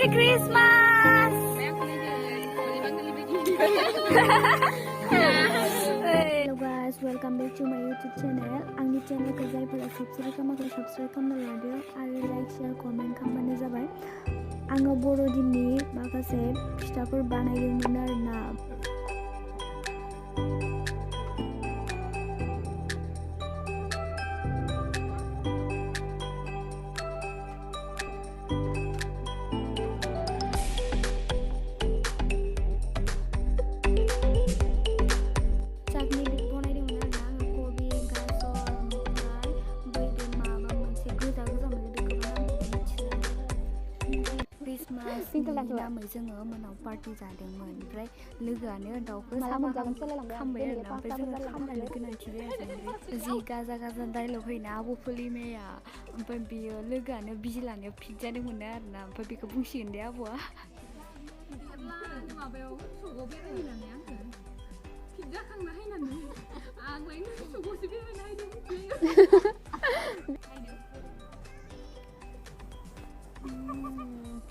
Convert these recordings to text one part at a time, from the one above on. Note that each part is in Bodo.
Christmas! Hello guys, welcome back to my YouTube channel. आंनि चेनेलखौ जायफोरा सबस्क्राइब खालामाखै सबस्क्राइब खालामना लादो आरो लाइक शेयार कमेन्ट खालामबानो जाबाय। आङो बर'दिननि माखासे फिथाफोर बानायदोंमोन आरोना। नामै जोङो मोनाव पार्टि जादोंमोन ओमफ्राय लोगोआनो दाउखौ साफा खामबाय आरोना ओमफ्राय जोङो खामनो गोनांथि जायासै जि गाजा गाजा डायलग होयोना आब' फुलिमाया ओमफ्राय बियो लोगोआनो बिजि लानायाव फिट जादोंमोन आरोना ओमफ्राय बेखौ बुंसिगोन दे आब'आ माबायाव सगाव बेरायहैनानै आङो फिट जाखांना हायनानै आं सगावसो बेरायना हायदों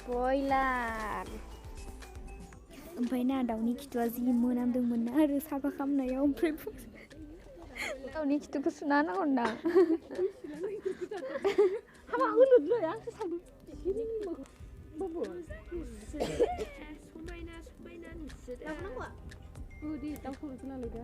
बयलार ओमफ्राय ना दाउनि खिथुआ जि मोनामदोंमोन ना आरो साफा खालामनायाव ओमफ्राय दाउनि खिथुखौ सुना होनांगौ हाबा होलुदलै आंसो सानदों समायना समायना नुसोदों लाबोनांगौ दे दाउखौ लालायदो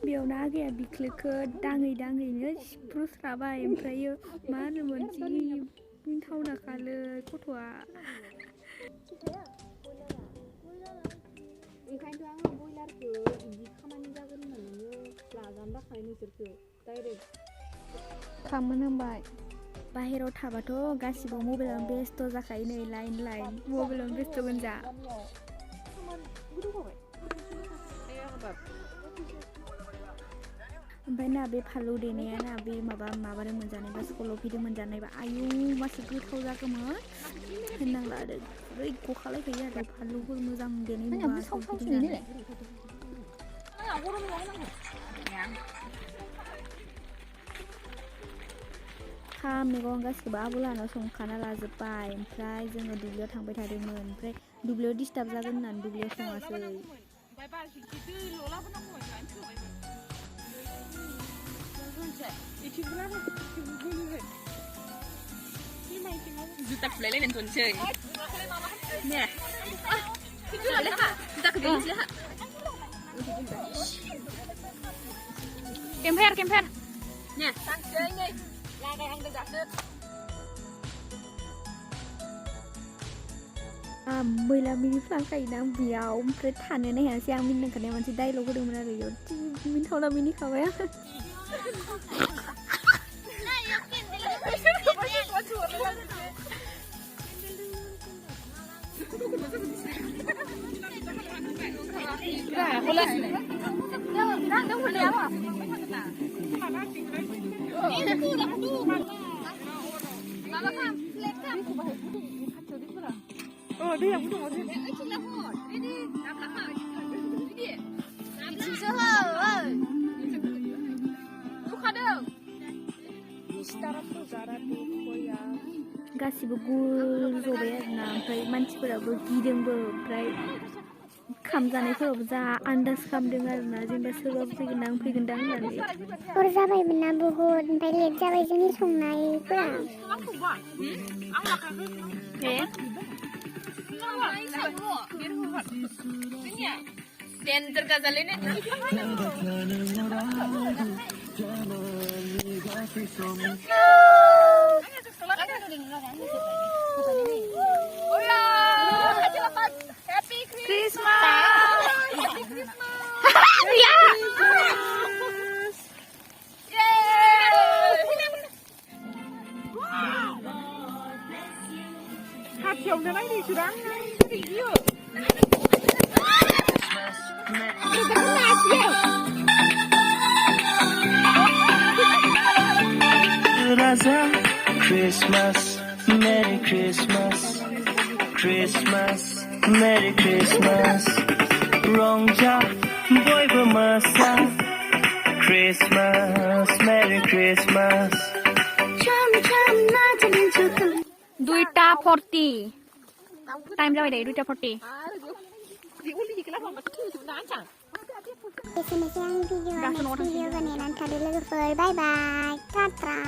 बेयाव ना आगैया बिख्लोखौ दाङै दाङैनो सिफ्रुस्राबाय ओमफ्रायो मा होनोमोन जि मिन्थावना खालै गथ'आ ओंखायनोथ' आङो बयलारखौ बिदि खामानि जागोन होननानैनो लाजानो बाखानाय नोंसोरखौ डाइरेक्ट खामोन होनबाय बाहेराव थाबाथ' गासिबो मबाइलावनो बेस्थ' जाखायो नै लाइन लाइन मबाइलावनो बेस्थ' गोनजा ओमफ्राय ना बे फालौ देनाया ना बे माबादों मोनजानायबा सल'फिदों मोनजानायबा आयु मासे गोथाव जागौमोन होननांला आरो ओरै गखालायखायो आरो फालौफोर मोजां देनाय नुबा सल'फिदों खाम मैगं गासिबो आब'लानाव संखाना लाजोब्बाय ओमफ्राय जोङो दुब्लियाव थांबाय थादोंमोन ओमफ्राय दुब्लियाव डिस्टार्ब जागोन होननानै दुब्लियाव सङासै जुता खुलायलायनानै थनसै ने जुताखौ बेनोसै केम्पार ने थांसै नै लागायहांदों दासो मैला मिनि फ्लांखायोना आं बेयाव ओमफ्राय थानोनो हायासै आं मिनिखानाय मोनसे डायलग होदोंमोन आरो बेयाव जि मिन्थावना मिनिखाबाय आं गासिबो गुल जबाय आरोना ओमफ्राय मानसिफोराबो गिदोंबो ओमफ्राय खाम जानायफोरावबो जा आन्दाज खालामदों आरोना जेनेबा सोरबा फैगोनदां होननानै हर जाबायमोन ना बहुद ओमफ्राय लेट जाबाय जोंनि संनायफोरा टेन्डर गाजालायनाय खाथियावनो नायनोसो आं बियो Christmas, Merry Christmas, Christmas, Merry Christmas, Rongja bयबो मोसा Christmas Merry Christmas 2টা 40 টাইম যাবে দে 2টা 40 Esenisi yang video ini nanti ada lagi bye bye tata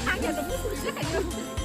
Ăn giờ tụi nó